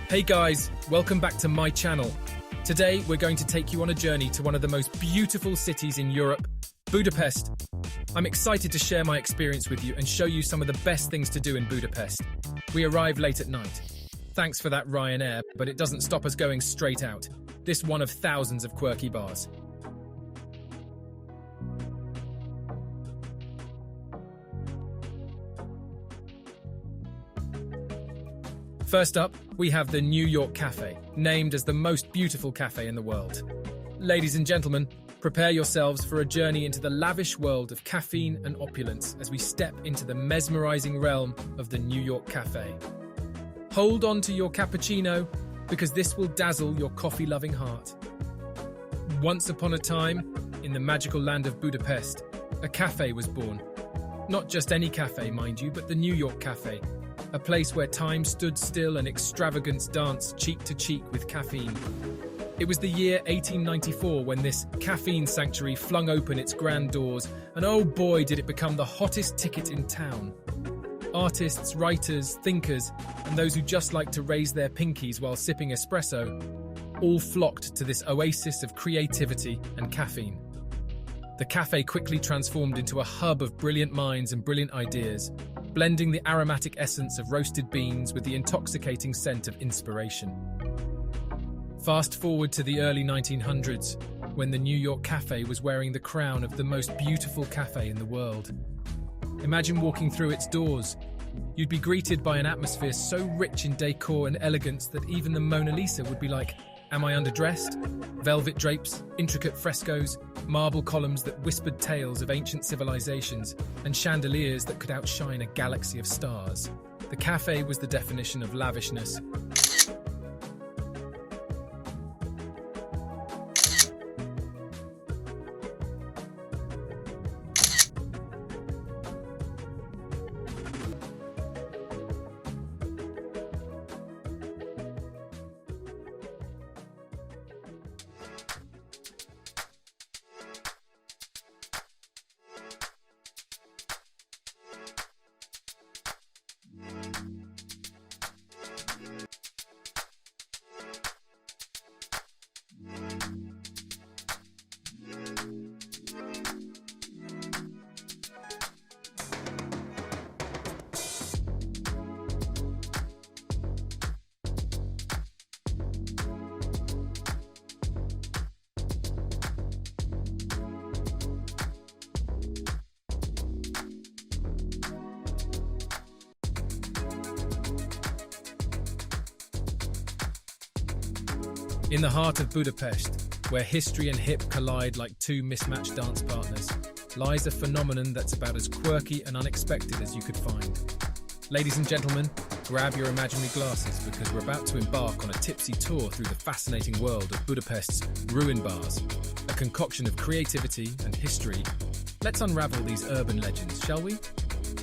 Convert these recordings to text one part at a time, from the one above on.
Hey guys, welcome back to my channel. Today we're going to take you on a journey to one of the most beautiful cities in Europe, Budapest. I'm excited to share my experience with you and show you some of the best things to do in Budapest. We arrive late at night. Thanks for that Ryanair, but it doesn't stop us going straight out. This one of thousands of quirky bars. First up, we have the New York Cafe, named as the most beautiful cafe in the world. Ladies and gentlemen, prepare yourselves for a journey into the lavish world of caffeine and opulence as we step into the mesmerizing realm of the New York Cafe. Hold on to your cappuccino, because this will dazzle your coffee-loving heart. Once upon a time, in the magical land of Budapest, a cafe was born. Not just any cafe, mind you, but the New York Cafe. A place where time stood still and extravagance danced cheek to cheek with caffeine. It was the year 1894 when this caffeine sanctuary flung open its grand doors, and oh boy did it become the hottest ticket in town. Artists, writers, thinkers, and those who just like to raise their pinkies while sipping espresso, all flocked to this oasis of creativity and caffeine. The cafe quickly transformed into a hub of brilliant minds and brilliant ideas, blending the aromatic essence of roasted beans with the intoxicating scent of inspiration. Fast forward to the early 1900s, when the New York Cafe was wearing the crown of the most beautiful cafe in the world. Imagine walking through its doors. You'd be greeted by an atmosphere so rich in decor and elegance that even the Mona Lisa would be like, "Am I underdressed?" Velvet drapes, intricate frescoes, marble columns that whispered tales of ancient civilizations, and chandeliers that could outshine a galaxy of stars. The cafe was the definition of lavishness. In the heart of Budapest, where history and hip collide like two mismatched dance partners, lies a phenomenon that's about as quirky and unexpected as you could find. Ladies and gentlemen, grab your imaginary glasses because we're about to embark on a tipsy tour through the fascinating world of Budapest's ruin bars, a concoction of creativity and history. Let's unravel these urban legends, shall we?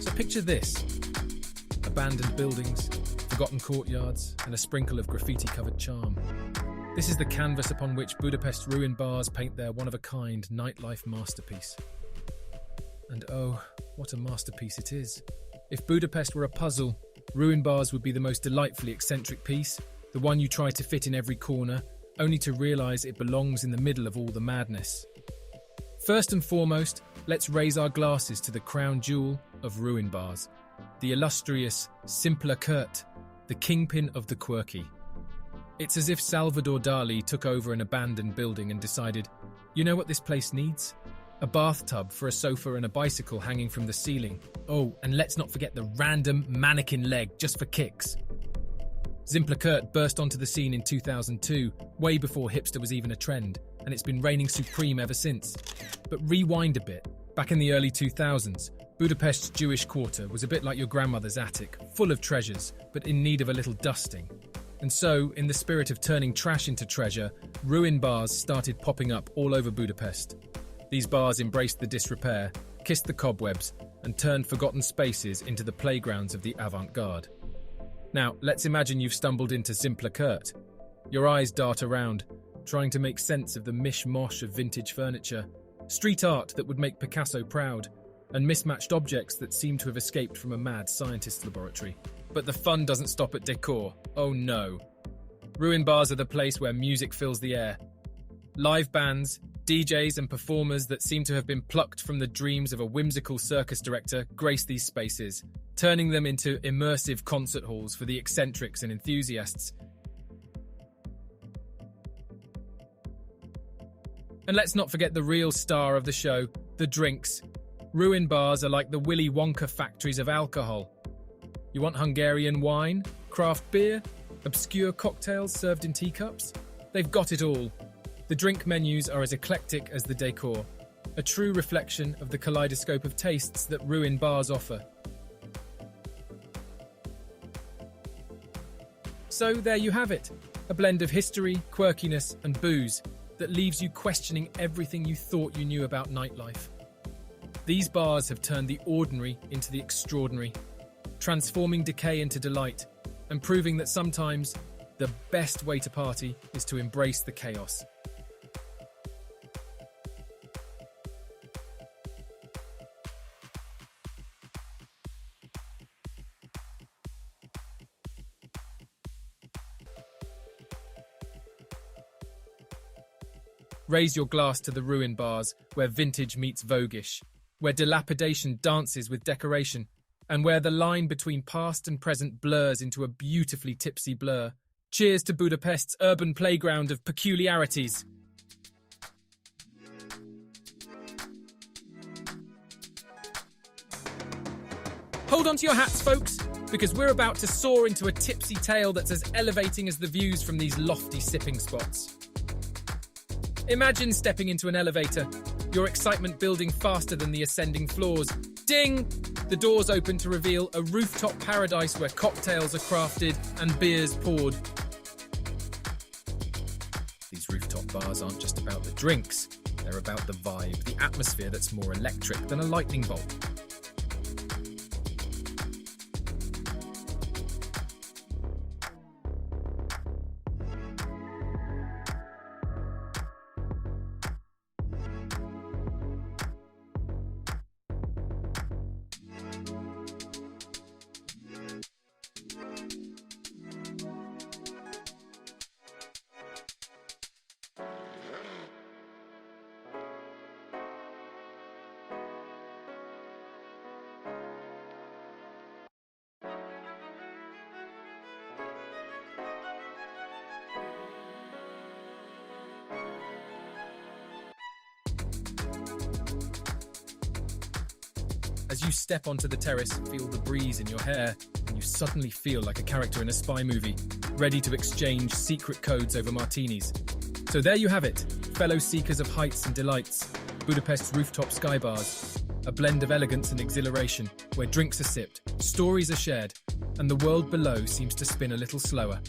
So picture this: abandoned buildings, forgotten courtyards, and a sprinkle of graffiti-covered charm. This is the canvas upon which Budapest ruin bars paint their one-of-a-kind nightlife masterpiece. And oh, what a masterpiece it is. If Budapest were a puzzle, ruin bars would be the most delightfully eccentric piece, the one you try to fit in every corner, only to realise it belongs in the middle of all the madness. First and foremost, let's raise our glasses to the crown jewel of ruin bars, the illustrious Szimpla Kert, the kingpin of the quirky. It's as if Salvador Dali took over an abandoned building and decided, you know what this place needs? A bathtub for a sofa and a bicycle hanging from the ceiling. Oh, and let's not forget the random mannequin leg just for kicks. Szimpla Kert burst onto the scene in 2002, way before hipster was even a trend, and it's been reigning supreme ever since. But rewind a bit. Back in the early 2000s, Budapest's Jewish quarter was a bit like your grandmother's attic, full of treasures, but in need of a little dusting. And so, in the spirit of turning trash into treasure, ruin bars started popping up all over Budapest. These bars embraced the disrepair, kissed the cobwebs, and turned forgotten spaces into the playgrounds of the avant-garde. Now, let's imagine you've stumbled into Szimpla Kert. Your eyes dart around, trying to make sense of the mish-mosh of vintage furniture, street art that would make Picasso proud, and mismatched objects that seem to have escaped from a mad scientist's laboratory. But the fun doesn't stop at decor. Oh no. Ruin bars are the place where music fills the air. Live bands, DJs and performers that seem to have been plucked from the dreams of a whimsical circus director grace these spaces, turning them into immersive concert halls for the eccentrics and enthusiasts. And let's not forget the real star of the show, the drinks. Ruin bars are like the Willy Wonka factories of alcohol. You want Hungarian wine, craft beer, obscure cocktails served in teacups? They've got it all. The drink menus are as eclectic as the decor, a true reflection of the kaleidoscope of tastes that ruin bars offer. So there you have it, a blend of history, quirkiness, and booze that leaves you questioning everything you thought you knew about nightlife. These bars have turned the ordinary into the extraordinary, transforming decay into delight, and proving that sometimes the best way to party is to embrace the chaos. Raise your glass to the ruin bars, where vintage meets voguish, where dilapidation dances with decoration, and where the line between past and present blurs into a beautifully tipsy blur. Cheers to Budapest's urban playground of peculiarities. Hold on to your hats, folks, because we're about to soar into a tipsy tale that's as elevating as the views from these lofty sipping spots. Imagine stepping into an elevator, your excitement building faster than the ascending floors. Ding! The doors open to reveal a rooftop paradise where cocktails are crafted and beers poured. These rooftop bars aren't just about the drinks, they're about the vibe, the atmosphere that's more electric than a lightning bolt. As you step onto the terrace, feel the breeze in your hair, and you suddenly feel like a character in a spy movie, ready to exchange secret codes over martinis. So there you have it, fellow seekers of heights and delights, Budapest's rooftop sky bars, a blend of elegance and exhilaration, where drinks are sipped, stories are shared, and the world below seems to spin a little slower.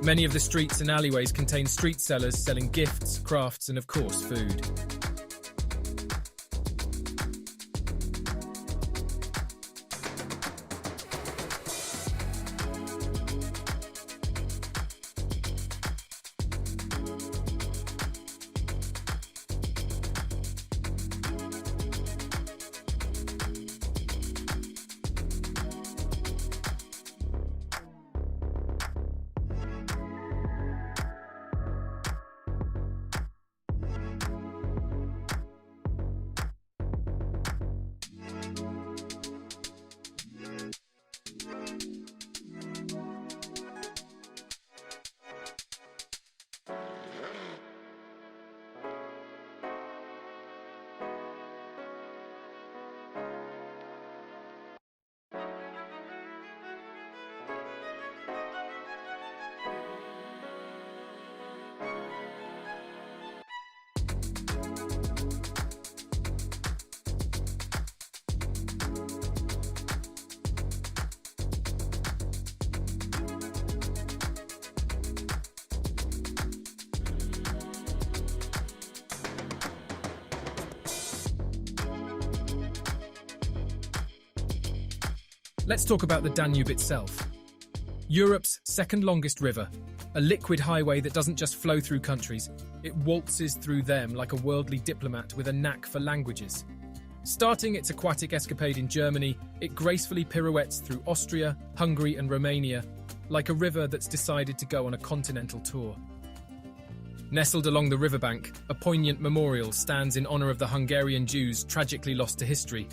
Many of the streets and alleyways contain street sellers selling gifts, crafts, and of course, food. Let's talk about the Danube itself. Europe's second longest river, a liquid highway that doesn't just flow through countries, it waltzes through them like a worldly diplomat with a knack for languages. Starting its aquatic escapade in Germany, it gracefully pirouettes through Austria, Hungary and Romania, like a river that's decided to go on a continental tour. Nestled along the riverbank, a poignant memorial stands in honor of the Hungarian Jews tragically lost to history.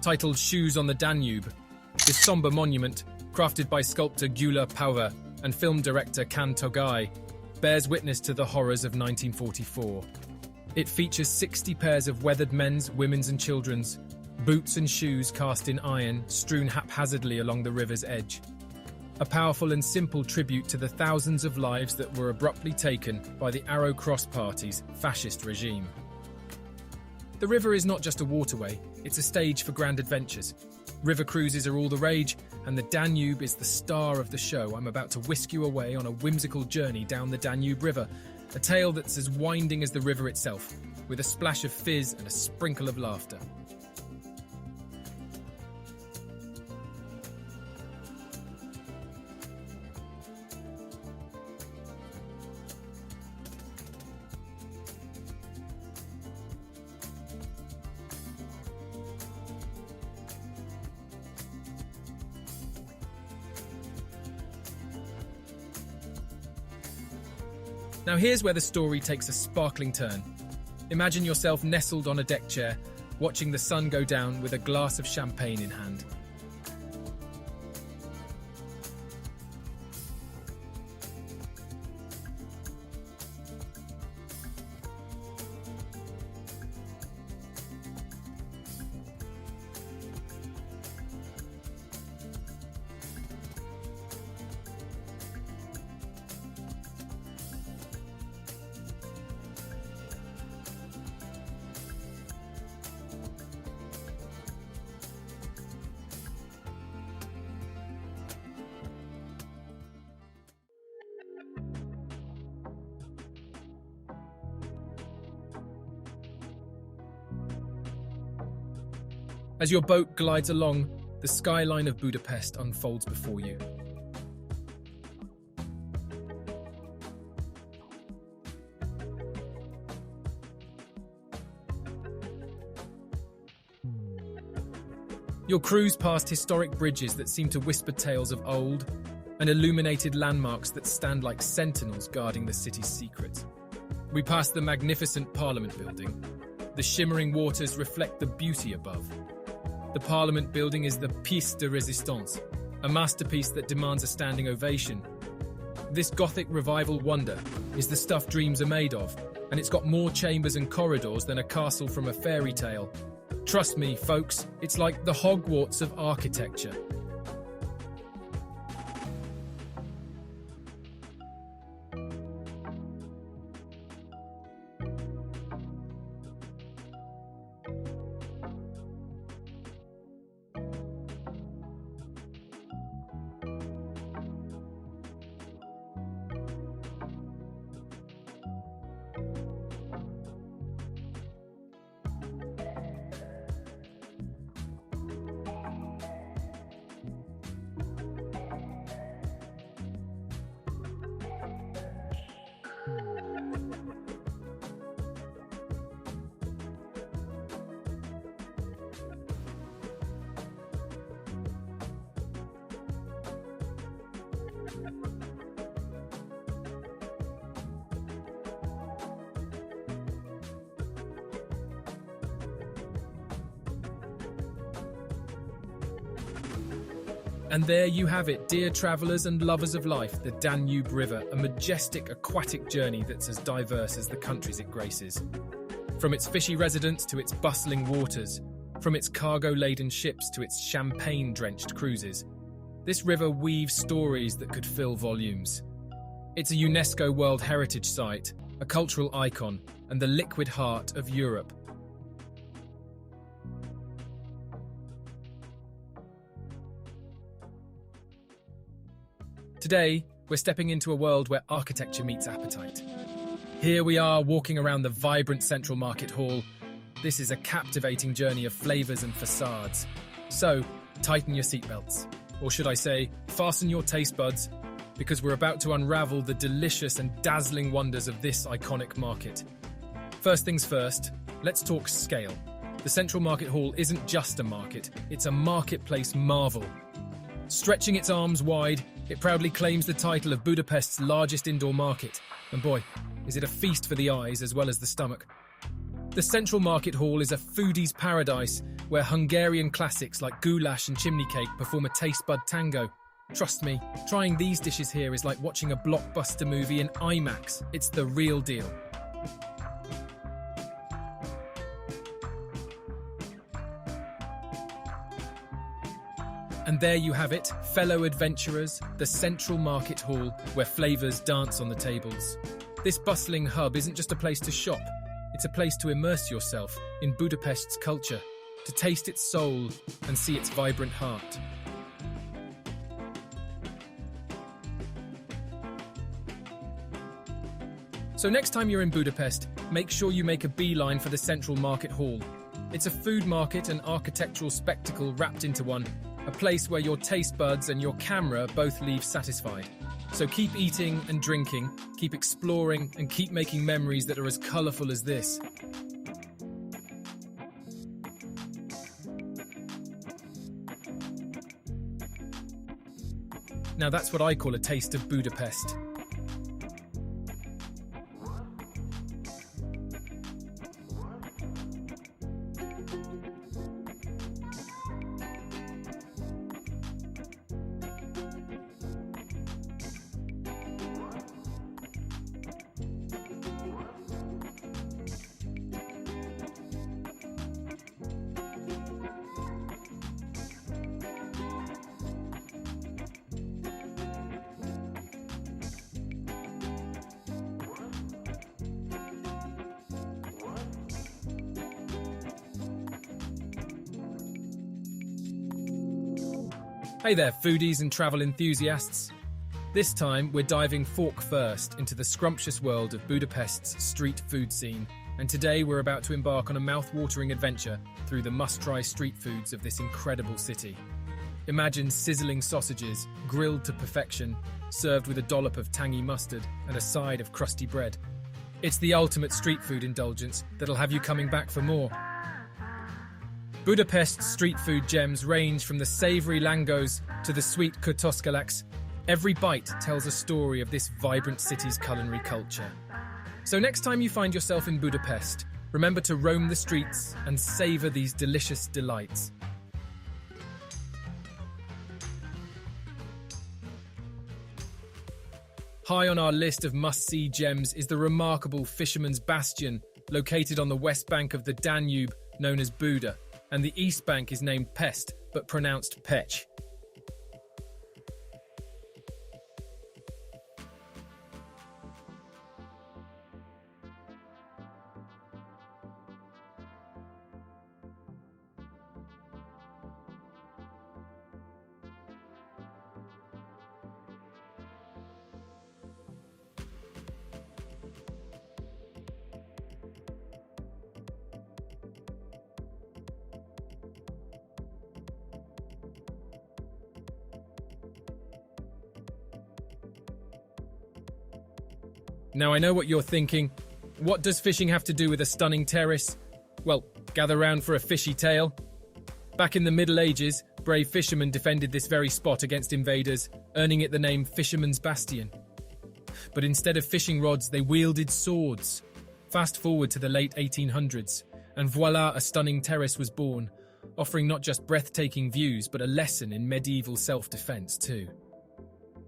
Titled Shoes on the Danube, this somber monument, crafted by sculptor Gyula Pauver and film director Can Togai, bears witness to the horrors of 1944. It features 60 pairs of weathered men's, women's and children's boots and shoes cast in iron, strewn haphazardly along the river's edge. A powerful and simple tribute to the thousands of lives that were abruptly taken by the Arrow Cross Party's fascist regime. The river is not just a waterway, it's a stage for grand adventures. River cruises are all the rage, and the Danube is the star of the show. I'm about to whisk you away on a whimsical journey down the Danube River, a tale that's as winding as the river itself, with a splash of fizz and a sprinkle of laughter. Now here's where the story takes a sparkling turn. Imagine yourself nestled on a deck chair, watching the sun go down with a glass of champagne in hand. As your boat glides along, the skyline of Budapest unfolds before you. You'll cruise past historic bridges that seem to whisper tales of old, and illuminated landmarks that stand like sentinels guarding the city's secrets. We pass the magnificent Parliament building. The shimmering waters reflect the beauty above. The Parliament building is the pièce de résistance, a masterpiece that demands a standing ovation. This Gothic revival wonder is the stuff dreams are made of, and it's got more chambers and corridors than a castle from a fairy tale. Trust me, folks, it's like the Hogwarts of architecture. And there you have it, dear travellers and lovers of life, the Danube River, a majestic aquatic journey that's as diverse as the countries it graces. From its fishy residents to its bustling waters, from its cargo-laden ships to its champagne-drenched cruises, this river weaves stories that could fill volumes. It's a UNESCO World Heritage Site, a cultural icon, and the liquid heart of Europe. Today, we're stepping into a world where architecture meets appetite. Here we are walking around the vibrant Central Market Hall. This is a captivating journey of flavours and facades. So, tighten your seatbelts. Or should I say, fasten your taste buds, because we're about to unravel the delicious and dazzling wonders of this iconic market. First things first, let's talk scale. The Central Market Hall isn't just a market, it's a marketplace marvel. Stretching its arms wide, it proudly claims the title of Budapest's largest indoor market. And boy, is it a feast for the eyes as well as the stomach. The Central Market Hall is a foodie's paradise where Hungarian classics like goulash and chimney cake perform a taste bud tango. Trust me, trying these dishes here is like watching a blockbuster movie in IMAX. It's the real deal. And there you have it, fellow adventurers, the Central Market Hall, where flavours dance on the tables. This bustling hub isn't just a place to shop, it's a place to immerse yourself in Budapest's culture, to taste its soul and see its vibrant heart. So next time you're in Budapest, make sure you make a beeline for the Central Market Hall. It's a food market and architectural spectacle wrapped into one, a place where your taste buds and your camera both leave satisfied. So keep eating and drinking, keep exploring, and keep making memories that are as colourful as this. Now that's what I call a taste of Budapest. Hey there, foodies and travel enthusiasts. This time, we're diving fork first into the scrumptious world of Budapest's street food scene. And today, we're about to embark on a mouth-watering adventure through the must-try street foods of this incredible city. Imagine sizzling sausages, grilled to perfection, served with a dollop of tangy mustard and a side of crusty bread. It's the ultimate street food indulgence that'll have you coming back for more. Budapest's street food gems range from the savoury langos to the sweet kotoskalaks. Every bite tells a story of this vibrant city's culinary culture. So next time you find yourself in Budapest, remember to roam the streets and savour these delicious delights. High on our list of must-see gems is the remarkable Fisherman's Bastion, located on the west bank of the Danube, known as Buda. And the east bank is named Pest, but pronounced Pech. Now I know what you're thinking. What does fishing have to do with a stunning terrace? Well, gather round for a fishy tale. Back in the Middle Ages, brave fishermen defended this very spot against invaders, earning it the name Fisherman's Bastion. But instead of fishing rods, they wielded swords. Fast forward to the late 1800s, and voila, a stunning terrace was born, offering not just breathtaking views, but a lesson in medieval self-defense too.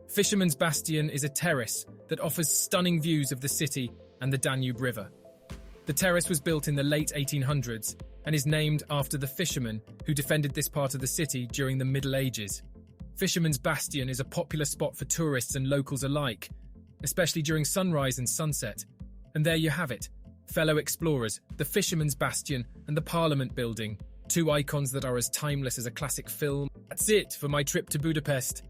Fisherman's Bastion is a terrace that offers stunning views of the city and the Danube River. The terrace was built in the late 1800s and is named after the fishermen who defended this part of the city during the Middle Ages. Fisherman's Bastion is a popular spot for tourists and locals alike, especially during sunrise and sunset. And there you have it, fellow explorers, the Fisherman's Bastion and the Parliament Building, two icons that are as timeless as a classic film. That's it for my trip to Budapest.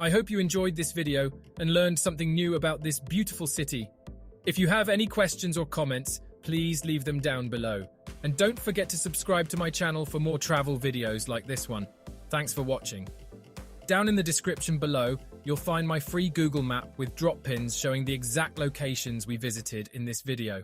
I hope you enjoyed this video and learned something new about this beautiful city. If you have any questions or comments, please leave them down below. And don't forget to subscribe to my channel for more travel videos like this one. Thanks for watching. Down in the description below, you'll find my free Google map with drop pins showing the exact locations we visited in this video.